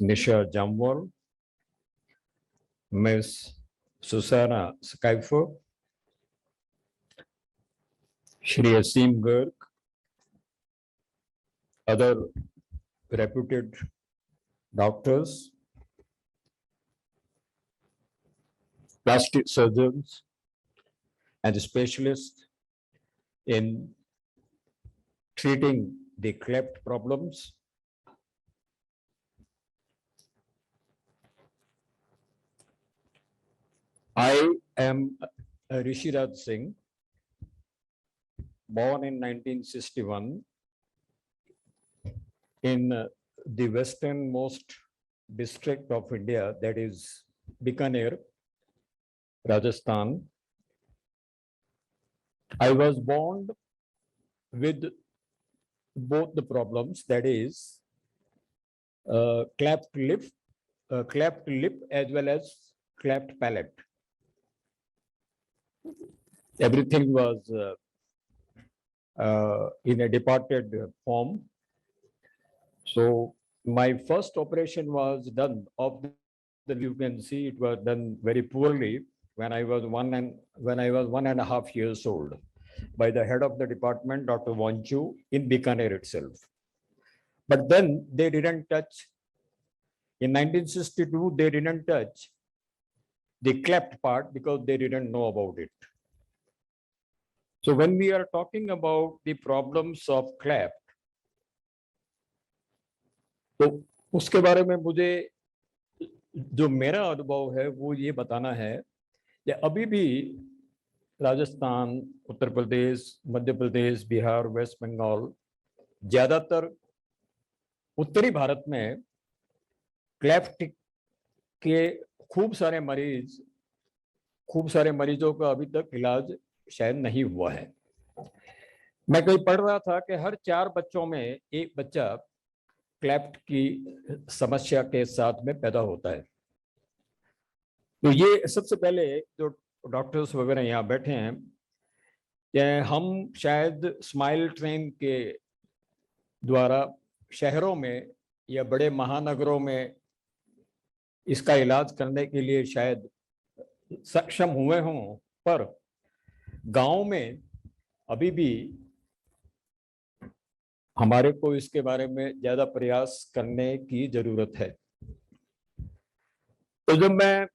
Nisha Jamwal, Ms. Susanna Skyford, Shri Asim Garg, other reputed doctors, plastic surgeons, and specialists in treating the cleft problems. I am Rishi Raj Singh, born in 1961 in the westernmost district of India, that is Bikaner, Rajasthan. I was born with both the problems, that is cleft lip as well as cleft palate. Everything was in a departed form. So my first operation was done of the, you can see it was done very poorly when I was 1.5 years old by the head of the department, Dr. Wanchu, in Bikaner itself. But then they didn't touch. In 1962, they didn't touch the cleft part because they didn't know about it. So when we are talking about the problems of cleft, तो उसके बारे में मुझे जो मेरा अनुभव है वो ये बताना है कि अभी भी राजस्थान, उत्तर प्रदेश, मध्य प्रदेश, बिहार, वेस्ट बंगाल, ज्यादातर उत्तरी भारत में क्लेफ्ट के खूब सारे मरीजों का अभी तक इलाज शायद नहीं हुआ है। मैं कहीं पढ़ रहा था कि हर 4 बच्चों में एक बच्चा क्लेफ्ट की समस्या के साथ में पैदा होता है। तो ये सबसे पहले जो डॉक्टर्स वगैरह यहाँ बैठे हैं कि हम शायद स्माइल ट्रेन के द्वारा शहरों में या बड़े महानगरों में इसका इलाज करने के लिए शायद सक्षम हुए हों, पर गांव में अभी भी हमारे को इसके बारे में ज्यादा प्रयास करने की जरूरत है। तो जब मैं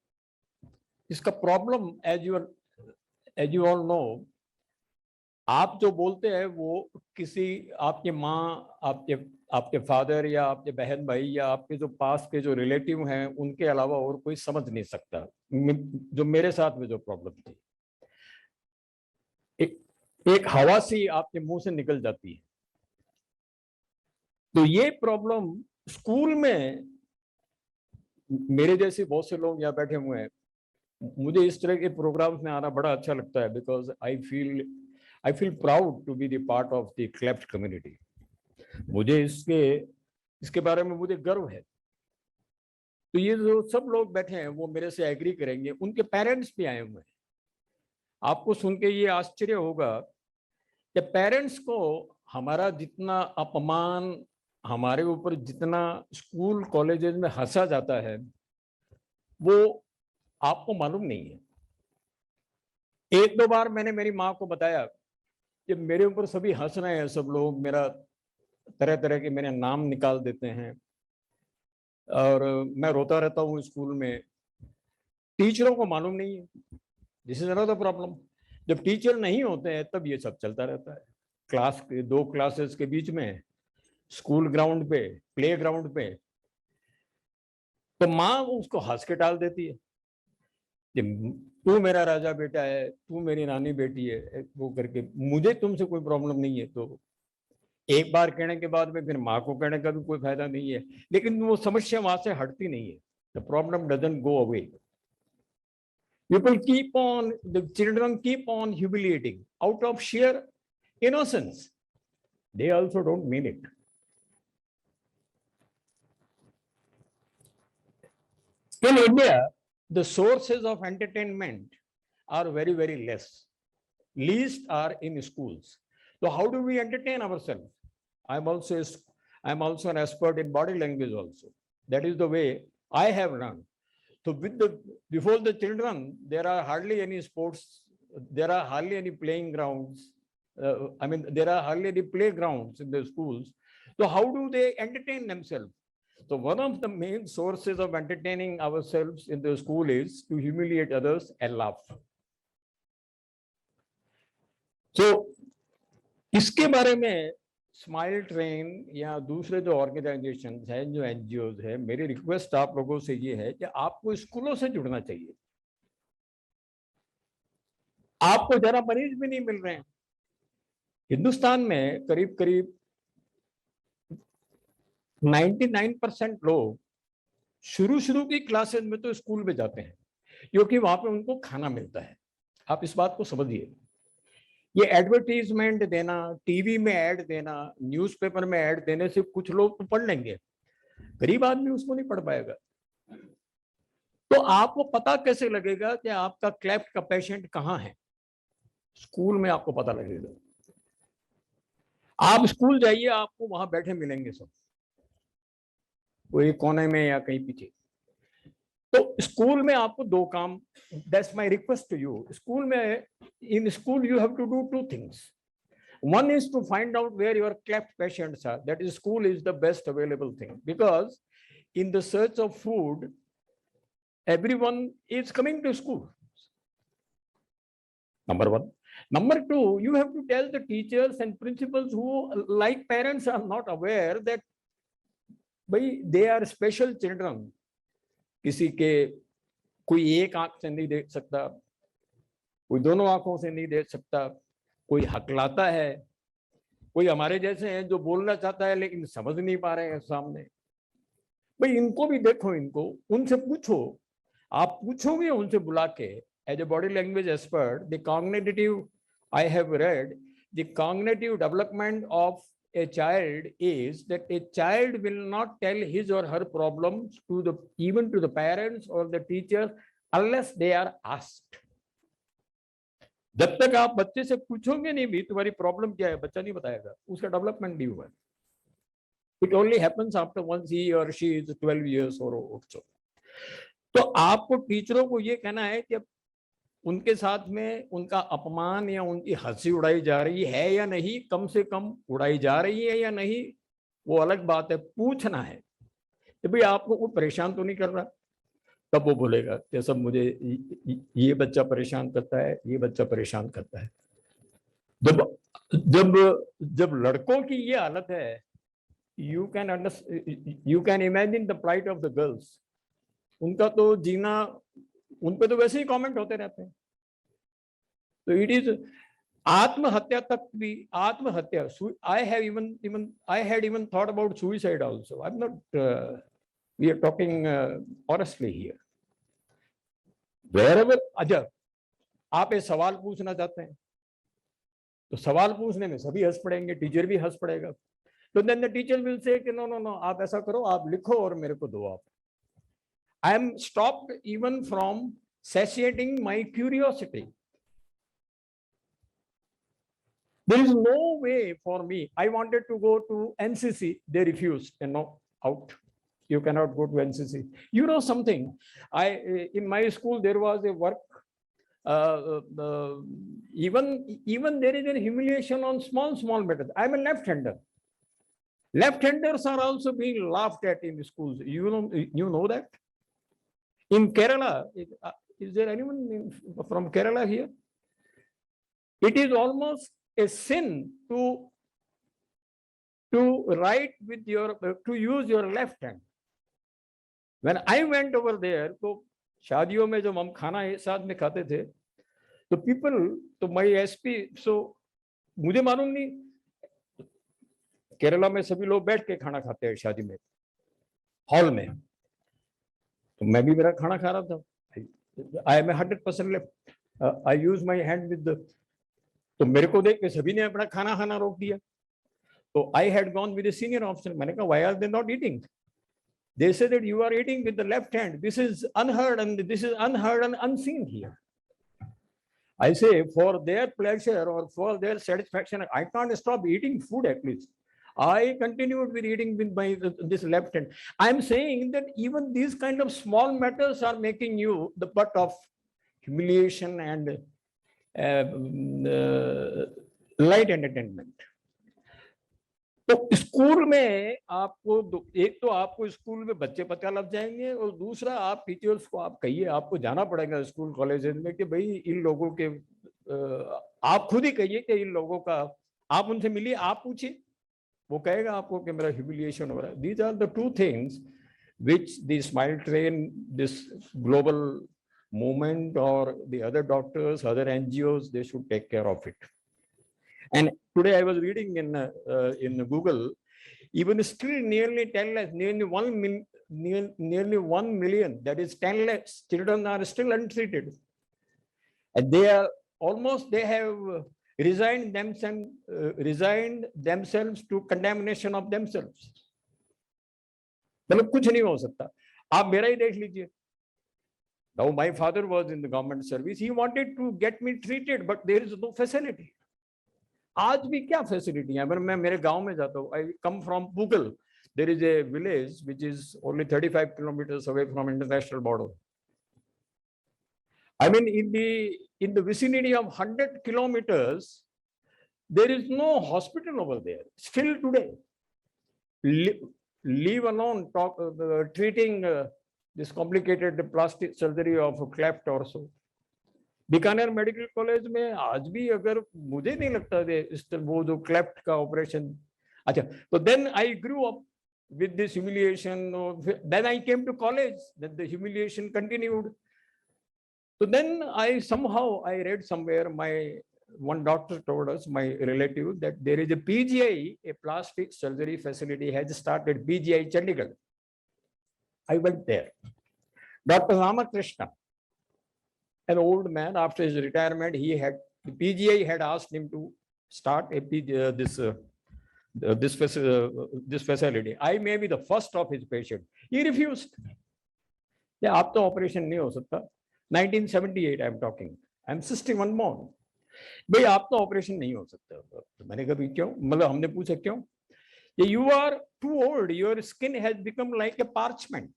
इसका problem as you all know, आप जो बोलते हैं वो किसी आपकी माँ, आपके फादर या आपके बहन भाई या आपके जो पास के जो रिलेटिव हैं उनके अलावा और कोई समझ नहीं सकता। जो मेरे साथ में जो प्रॉब्लम थी, एक हवा सी आपके मुंह से निकल जाती है। तो ये प्रॉब्लम स्कूल में मेरे जैसे बहुत से लोग यहाँ बैठे हुए हैं, मुझे इस तरह के प्रोग्राम्स में आना बड़ा अच्छा लगता है, because I feel proud to be the part of the cleft community. मुझे इसके बारे में मुझे गर्व है। तो ये जो सब लोग बैठे हैं वो मेरे से एग्री करेंगे, उनके पेरेंट्स भी आए हुए हैं। आपको सुन के ये आश्चर्य होगा कि पेरेंट्स को हमारा जितना अपमान, हमारे ऊपर जितना स्कूल कॉलेजेस में हंसा जाता है वो आपको मालूम नहीं है। 1-2 बार मैंने मेरी माँ को बताया कि मेरे ऊपर सभी हंस रहे हैं, सब लोग मेरा तरह तरह के मेरे नाम निकाल देते हैं और मैं रोता रहता हूँ स्कूल में। टीचरों को मालूम नहीं है। This is another problem. जब टीचर नहीं होते हैं तब ये सब चलता रहता है। क्लास के 2 क्लासेस के बीच में, स्कूल ग्राउंड पे, प्ले ग्राउंड पे, तो माँ उसको हंस के टाल देती है कि तू मेरा राजा बेटा है, तू मेरी नानी बेटी है, वो करके मुझे तुमसे कोई प्रॉब्लम नहीं है। तो एक बार कहने के बाद में फिर माँ को कहने का भी कोई फायदा नहीं है, लेकिन वो समस्या वहां से हटती नहीं है। The problem doesn't go away. The children keep on humiliating out of sheer innocence. They also don't mean it. In India, the sources of entertainment are very, very less. Least are in schools. So how do we entertain ourselves? I'm also an expert in body language also. That is the way I have run. So before the children, there are hardly any sports, there are hardly any playing grounds. There are hardly any playgrounds in the schools. So how do they entertain themselves? So one of the main sources of entertaining ourselves in the school is to humiliate others and laugh. So इसके बारे में smile train या दूसरे जो organisation हैं, जो NGOs है, मेरी रिक्वेस्ट आप लोगों से ये है कि आपको स्कूलों से जुड़ना चाहिए। आपको जरा मरीज भी नहीं मिल रहे हैं। हिंदुस्तान में करीब करीब 99% लोग शुरू की क्लासेस में तो स्कूल में जाते हैं, क्योंकि वहां पे उनको खाना मिलता है। आप इस बात को समझिए। ये एडवर्टीजमेंट देना, टीवी में ऐड देना, न्यूज़पेपर में ऐड देने से कुछ लोग तो पढ़ लेंगे, गरीब आदमी उसको नहीं पढ़ पाएगा। तो आपको पता कैसे लगेगा कि आपका क्लेफ्ट का पेशेंट कहाँ है? स्कूल में आपको पता लगेगा। आप स्कूल जाइए, आपको वहां बैठे मिलेंगे सब, कोई कोने में या कहीं पीछे। तो स्कूल में आपको दो काम, that's my request to you. School में, in school you have to do two things. One is to find out where your cleft patients are. That is, school is the best available thing, because in the search of food, everyone is coming to school. Number one. Number two, you have to tell the teachers and principals who, like parents, are not aware that they are special children. किसी के कोई एक आंख से नहीं देख सकता, कोई दोनों आंखों से नहीं देख सकता, कोई हकलाता है, कोई हमारे जैसे हैं जो बोलना चाहता है लेकिन समझ नहीं पा रहे हैं सामने। भाई इनको भी देखो, इनको उनसे पूछो। आप पूछोगे उनसे बुला के, as a body language expert, the cognitive, I have read, the cognitive development of a child is that a child will not tell his or her problems to even to the parents or the teachers unless they are asked. जब तक आप बच्चे से पूछोगे नहीं भी तुम्हारी problem क्या है, बच्चा नहीं बताएगा, उसका डेवलपमेंट नहीं हुआ। It only happens after once he or she is 12 years or so. तो आपको टीचरों को ये कहना है कि उनके साथ में उनका अपमान या उनकी हंसी उड़ाई जा रही है या नहीं, कम से कम उड़ाई जा रही है या नहीं, वो अलग बात है। पूछना है कि भाई आपको वो परेशान तो नहीं कर रहा। तब वो बोलेगा कि सब मुझे ये बच्चा परेशान करता है, ये बच्चा परेशान करता है। जब लड़कों की ये हालत है, you can imagine the plight of the girls. उनका तो जीना, उन पे तो वैसे ही कमेंट होते रहते हैं। तो इट इज आत्महत्या तक भी, आत्महत्या, I had even thought about suicide also. I am not, we are talking honestly here. Wherever, अच्छा आप एक सवाल पूछना चाहते हैं तो सवाल पूछने में सभी हंस पड़ेंगे, टीचर भी हंस पड़ेगा। तो then the teacher will say कि नो नो नो, आप ऐसा करो, आप लिखो और मेरे को दो। आप, I am stopped even from satiating my curiosity. There is no way for me. I wanted to go to NCC. They refused. No, out. You cannot go to NCC. You know something? In my school there was a work. Even there is a humiliation on small matters. I am a left-hander. Left-handers are also being laughed at in the schools. You know that? In Kerala, is there anyone from Kerala here? It is almost a sin to write with to use your left hand. When I went over there, तो शादियों में जब हम खाना एक साथ में खाते थे, तो people, तो my SP, so मुझे मालूम नहीं, केरला में सभी लोग बैठ के खाना खाते हैं शादी में, हॉल में। तो मैं भी मेरा खाना खा रहा था। I am 100% left, I use my hand with, तो मेरे को देख के सभी ने अपना खाना खाना रोक दिया। तो I had gone with the senior officer. मैंने कहा why are they not eating? They said that you are eating with the left hand, this is unheard and unseen here. I say for their pleasure or for their satisfaction, I can't stop eating food at least. I continued with reading with my this left hand. I'm saying that even these kind of small matters are making you the butt of humiliation and light entertainment. तो school में आपको एक तो आपको school में बच्चे पता लग जाएंगे और दूसरा आप टीचर्स को आप कहिए, आपको जाना पड़ेगा स्कूल कॉलेजेस में कि भाई इन लोगों के आप खुद ही कहिए कि इन लोगों का, आप उनसे मिलिए, आप पूछिए, वो कहेगा आपको कि मेरा ह्यूमिलिएशन हो रहा है. These are the two things which the smile train, this global movement, or the other doctors, other NGOs, they should take care of it. And today I was reading in Google, even still nearly 10 lakhs, nearly 1 million, that is 10 lakhs children are still untreated. And they are almost, they have resigned themselves to contamination of themselves. मतलब कुछ नहीं हो सकता. आप मेरा ही देख लीजिए. Now my father was in the government service. He wanted to get me treated, but there is no facility. आज भी क्या facility है? अगर मैं मेरे गांव में जाता हूँ, I come from Pugal. There is a village which is only 35 kilometers away from international border. I mean, in the vicinity of 100 kilometers, there is no hospital over there. Still today, leave alone treating this complicated plastic surgery of cleft torso. Bikaner medical college में आज भी अगर मुझे नहीं लगता वो जो cleft का ऑपरेशन. अच्छा, तो then I grew up with this humiliation. Then I came to college, then the humiliation continued. So then I read somewhere, one doctor told us, my relative, that there is a PGI, a plastic surgery facility has started, PGI Chandigarh. I went there. Dr. Ramakrishna, an old man, after his retirement, the PGI had asked him to start this facility. I may be the first of his patient. He refused. Yeah, आप तो operation नहीं हो सकता. 1978 I'm talking. I'm 61 more. भाई आप तो operation नहीं हो सकता. तो मैंने कहा क्यों? मतलब हमने पूछा क्यों? You are too old. Your skin has become like a parchment.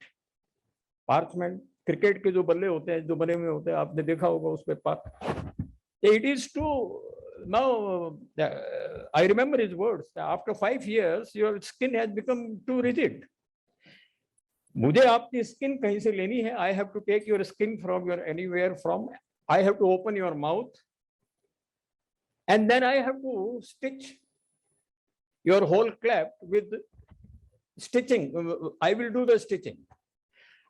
Parchment, cricket के जो बल्ले होते हैं, जो बने हुए होते हैं, आपने देखा होगा उस पे. It is too. Now I remember his words. After 5 years, your skin has become too rigid. मुझे आपकी स्किन कहीं से लेनी है. I have to take your skin from your anywhere from. I have to open your mouth, and then I have to stitch your whole cleft with stitching. I will do the stitching.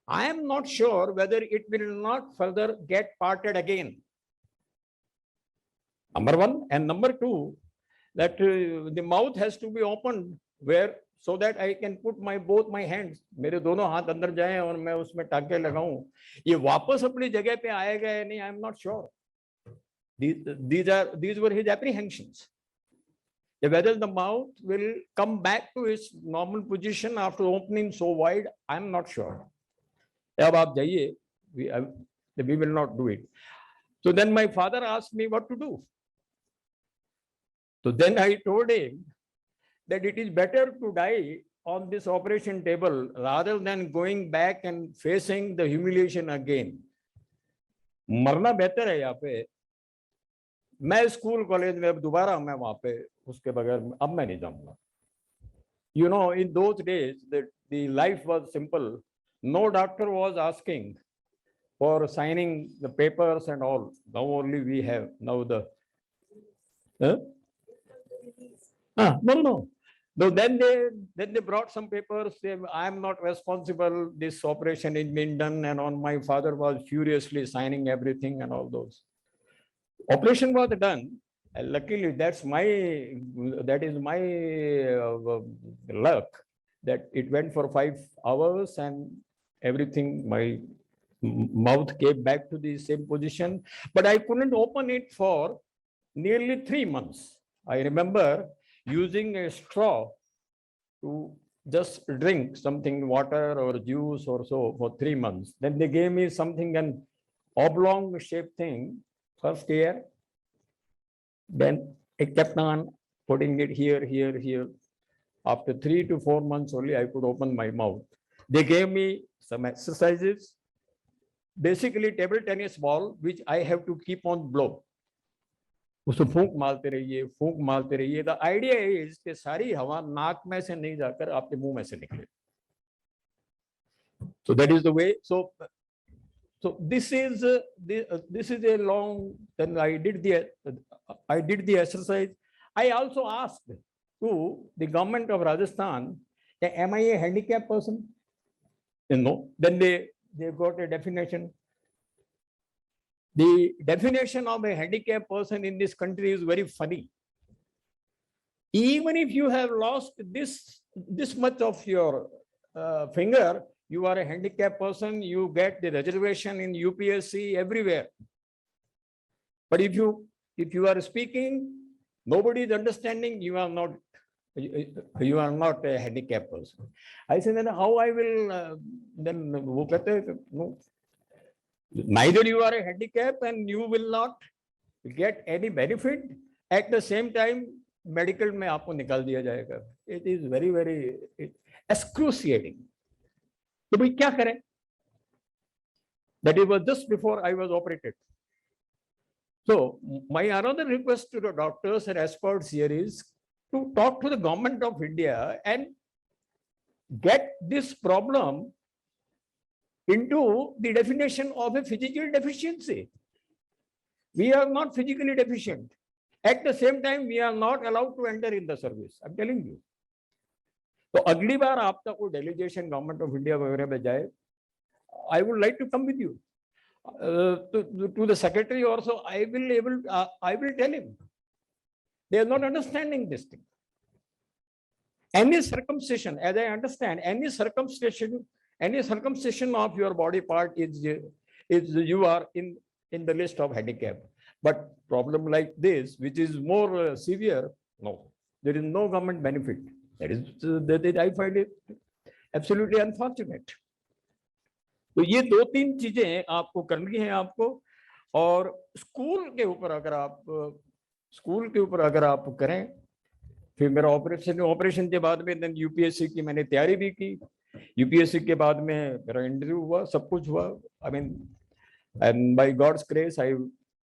I am not sure whether it will not further get parted again. Number one, and number two, that the mouth has to be opened where, so that I can put both my hands. मेरे दोनों हाथ अंदर जाएं और मैं उसमें टाके लगाऊं. ये वापस अपनी जगह पे आएगा या नहीं, I am not sure. These were his apprehensions. Whether the mouth will come back to its normal position after opening so wide, I am not sure. अब आप जाइए, we will not do it. So then my father asked me what to do. So then I told him that it is better to die on this operation table rather than going back and facing the humiliation again. मरना बेहतर है यहाँ पे. मैं school college में अब दोबारा मैं वहाँ पे उसके बगैर अब मैं नहीं जाऊँगा. You know, in those days the life was simple. No doctor was asking for signing the papers and all. Now only we have now the. No. Then they brought some papers. I am not responsible. This operation is being done, and on my father was furiously signing everything and all those. Operation was done. And luckily, that is my luck that it went for 5 hours and everything. My mouth came back to the same position, but I couldn't open it for nearly 3 months. I remember using a straw to just drink something, water or juice or so, for 3 months. Then they gave me something, an oblong shaped thing, first here. Then I kept on putting it here. After 3 to 4 months only, I could open my mouth. They gave me some exercises, basically table tennis ball, which I have to keep on blow. उसको फूंक मारते रहिए. The idea is कि सारी हवा नाक में से नहीं जाकर आपके मुंह में से निकले. So that is the way. So this is a long. Then I did the exercise. I also asked to the government of Rajasthan, am I a handicapped person? No. Then they got a definition. The definition of a handicapped person in this country is very funny. Even if you have lost this much of your finger, you are a handicapped person, you get the reservation in UPSC everywhere. But if you are speaking, nobody is understanding, you are not a handicapped person. I said, then how I will, then no. Neither you are a handicap and you will not get any benefit. At the same time, medical में आपको निकाल दिया जाएगा. It is very, very excruciating. तो भाई क्या करें? That it was just before I was operated. So my another request to the doctors and experts here is to talk to the government of India and get this problem into the definition of a physical deficiency. We are not physically deficient. At the same time, we are not allowed to enter in the service. I'm telling you. So, अगली बार आपका कोई delegation government of India वगैरह में जाए, I would like to come with you. To the secretary also, I will tell him. They are not understanding this thing. Any circumcision, as I understand, any circumcision of your body part is you are in the list of handicap. But problem like this, which is more severe, no, there is no government benefit. That I find it absolutely unfortunate. तो ये 2-3 चीजें आपको करनी है आपको. और school के ऊपर अगर आप करें, फिर मेरा ऑपरेशन के बाद में देन यूपीएससी की मैंने तैयारी भी की. यूपीएससी के बाद में मेरा इंटरव्यू हुआ, सब कुछ हुआ. I mean, and by god's grace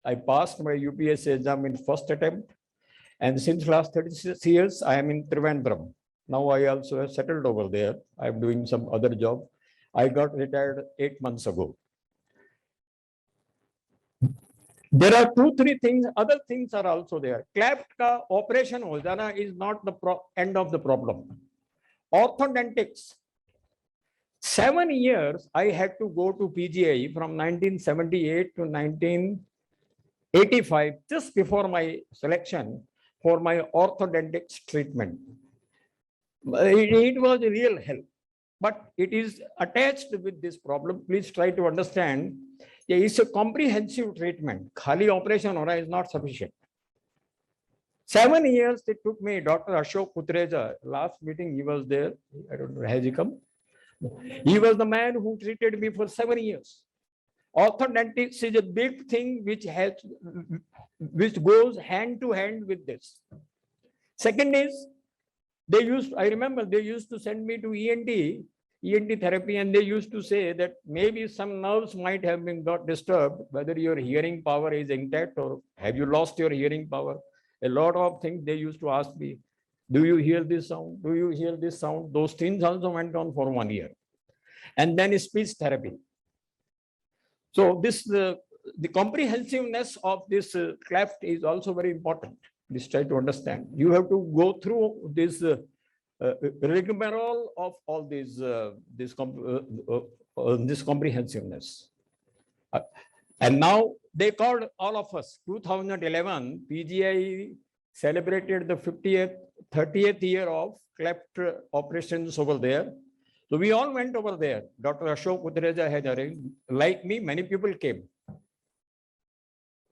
I passed my UPSC exam in first attempt, and since last 36 years I am in Trivandrum. Now I also have settled over there. I am doing some other job. I got retired 8 months ago. There are 2-3 things. Other things are also there. Cleft ka operation ho jana is not the end of the problem. Orthodontics. 7 years I had to go to PGI from 1978 to 1985, just before my selection for my orthodontics treatment. It was a real help, but it is attached with this problem. Please try to understand. It's a comprehensive treatment. Khali operation is not sufficient. 7 years it took me. Dr. Ashok Kutreja, last meeting he was there. I don't know, has he come? He was the man who treated me for 7 years. Orthodontics is a big thing which goes hand to hand with this. Second is, I remember they used to send me to ENT therapy, and they used to say that maybe some nerves might have been got disturbed, whether your hearing power is intact or have you lost your hearing power. A lot of things they used to ask me. Do you hear this sound? Do you hear this sound? Those things also went on for 1 year. And then speech therapy. So this the comprehensiveness of this cleft is also very important. Please try to understand. You have to go through this rigmarole of all these this comprehensiveness. And now they called all of us. 2011, PGI celebrated the 30th year of cleft operations over there. So we all went over there. Dr. Ashok Kutreja had arranged. Like me, many people came.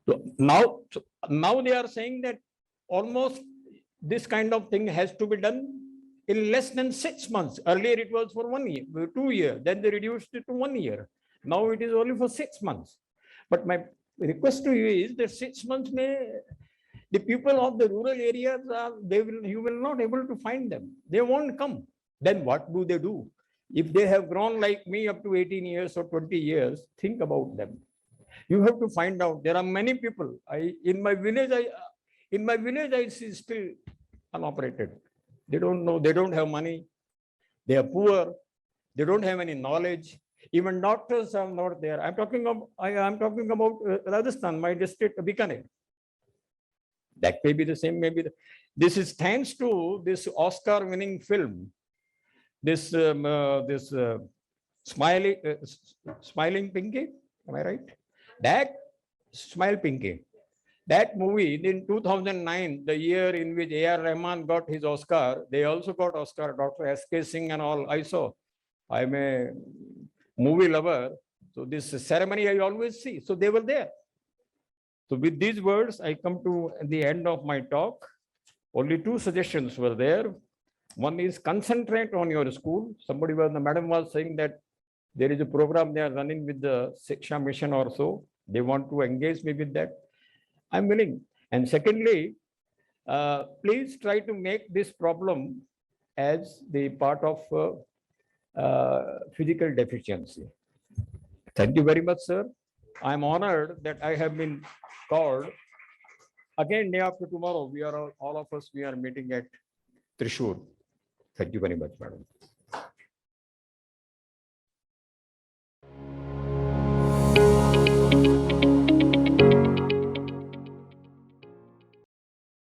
So now they are saying that almost this kind of thing has to be done in less than 6 months. Earlier it was for 1 year, 2 years. Then they reduced it to 1 year. Now it is only for 6 months. But my request to you is that 6 months The people of the rural areas, you will not able to find them. They won't come. Then what do they do? If they have grown like me up to 18 years or 20 years, think about them. You have to find out. There are many people. In my village, I see still unoperated. They don't know. They don't have money. They are poor. They don't have any knowledge. Even doctors are not there. I'm talking about Rajasthan, my district, Bikaner. That may be the same. This is thanks to this Oscar-winning film. This Smiling Pinky. Am I right? That Smile Pinky. That movie in 2009, the year in which A.R. Rahman got his Oscar, they also got Oscar, Dr. S.K. Singh and all. I saw. I'm a movie lover. So this ceremony I always see. So they were there. So with these words, I come to the end of my talk. Only two suggestions were there. One is concentrate on your school. The madam was saying that there is a program they are running with the Shiksha Mission or so. They want to engage me with that. I'm willing. And secondly, please try to make this problem as the part of physical deficiency. Thank you very much, sir. I'm honored that I have been called. Again, day after tomorrow, all of us, we are meeting at Trishur. Thank you very much, madam.